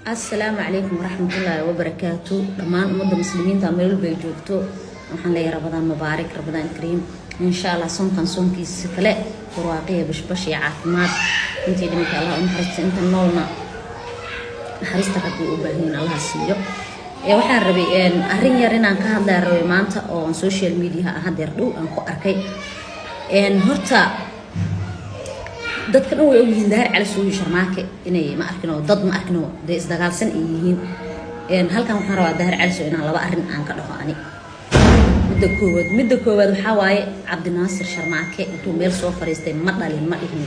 السلام عليكم ورحمة الله وبركاته. دمان أمد المسلمين تعملوا بيجوتو وحن لي رمضان مبارك رمضان كريم إن شاء الله. صوم كان صوم كيس كلا فواقية بش عافمات. أنتي دمك الله أنحرست أنت النولنا حرست ربي وبهين الله سيو. waxaan rabay arrin yar inaan ka hadlaa rabay maanta oo social media hadeer dhow aan ku arkay horta dadkan way ogyihiin daar cali soo sharmaake inay ma arkin oo dad ma arkin oo de isdagaalsan ay yihiin halkan waxaan rabaa daar cali soo inaan laba arrin aan ka dhaho ani midda koowaad waxa waaye Cabdinaasir Sharmaake intuu meel soo fariistay ma dhalin ma dhihin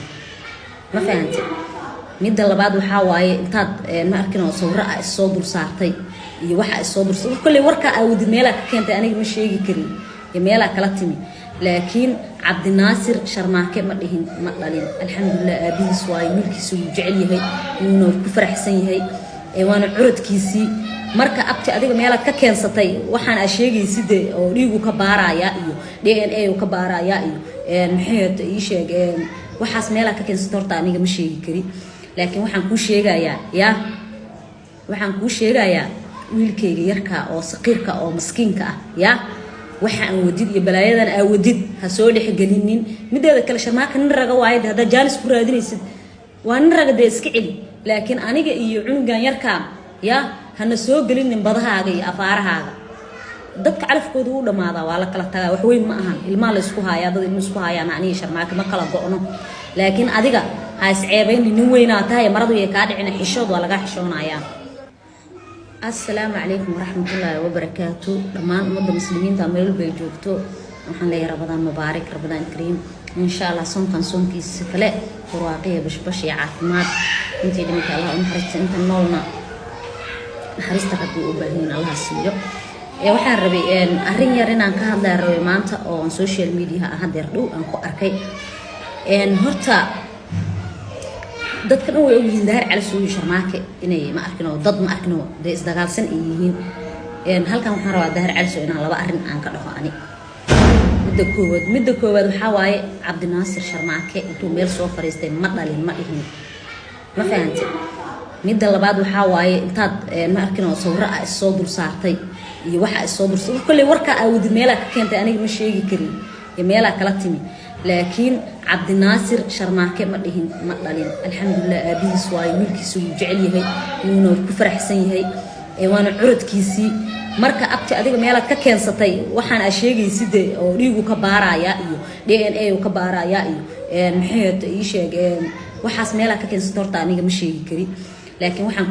ma fahantay midda labaad waxa waaye intaad ma arkin oo sawir ah soo dul saartay iyo waxa soo dursay kulli warka aawdi meela ka keentay aniga ma sheegi karin iyo meela kala timi laakiin Cabdinaasir Sharmaake ma dhihin ma dhalin alxamdulillah aabihiis waa wiilkiisu jecel yahay inuu ku faraxsan yahay waana curadkiisii marka abti adiga meela ka keensatay waxaan a sheegaysid oo dhiigu ka baaraya iyo DNA uu ka baaraya iyo maxay ii sheegeen waxaas meela ka keensatay horta aniga ma sheegi karin laakiin waxaan ku sheegayaa wiilkayga yarka oo saqiirka oo maskiinka ah ya waxa aan wadid iyo balaayadan aan wadid ha soo dhixgelinin mideeda kale Sharmaake nin raga waayay hada jaanis ku raadinaysid waa nin raga de iska cili laakiin aniga iyo cunugan yarka ya hana soo gelinin badahaaga iyo afaarahaaga dadka calafkooda uu dhamaada waa la kala tagaa wax weyn ma ahan ilma la isku haayaa dad ilma isku haayaan aniga Sharmaake ma kala go'no laakiin adiga ha isceebayn nin weynaa tahay maradu ay ka dhicin xishood waa laga xishoonayaa. السلام عليكم ورحمة الله وبركاته. دمان أمد المسلمين تعملوا بيجوتو وحن لي رمضان مبارك رمضان كريم إن شاء الله. صوم كان صوم كيس كلا فواقية بش عافمات. أنتي دمك الله أنحرست أنت النولنا حرست ربي وبهين الله سيو. waxaan rabay arrin yar inaan ka hadlaa rabay maanta oo social media hadeer dhow aan ku arkay horta dadkan way ogyihiin daar cali soo Sharmaake inay ma arkin oo dad ma arkin oo de isdagaalsan ay yihiin halkan waxaan rabaa daar cali soo inaan laba arrin aan ka dhaho ani midda koowaad waxa waaye Cabdinaasir Sharmaake intuu meel soo fariistay ma dhalin ma dhihin ma fahantay midda labaad waxa waaye intaad ma arkin oo sawir ah soo dul saartay iyo waxa soo dursay kulli warka aawdi meela ka keentay aniga ma sheegi karin iyo meela kala timi laakiin Cabdinaasir Sharmaake ma dhihin ma dhalin alxamdulillah aabihiis waa wiilkiisu jecel yahay inuu ku faraxsan yahay waana curadkiisii marka abti adiga meela ka keensatay waxaan a sheegaysid oo dhiigu ka baaraya iyo DNA uu ka baaraya iyo maxay ii sheegeen waxaas meela ka keensatay horta aniga ma sheegi karin laakiin waxaan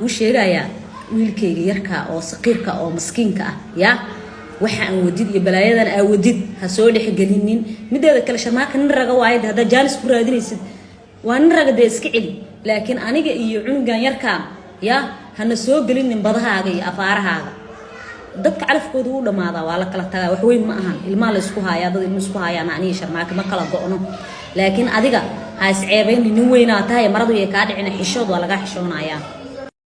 ku sheegayaa wiilkayga yarka oo saqiirka oo maskiinka ah ya waxa aan wadid iyo balaayadan aan wadid ha soo dhixgelinin mideeda kale Sharmaake nin raga waayay hada jaanis ku raadinaysid waa nin raga de iska cili laakiin aniga iyo cunugan yarka ya hana soo gelinin badahaaga iyo afaarahaaga dadka calafkooda uu dhamaada waa la kala tagaa wax weyn ma ahan ilma la isku haayaa dad ilma isku haayaan aniga Sharmaake ma kala go'no laakiin adiga ha isceebayn nin weynaa tahay maradu ay ka dhicin xishood waa laga xishoonayaa.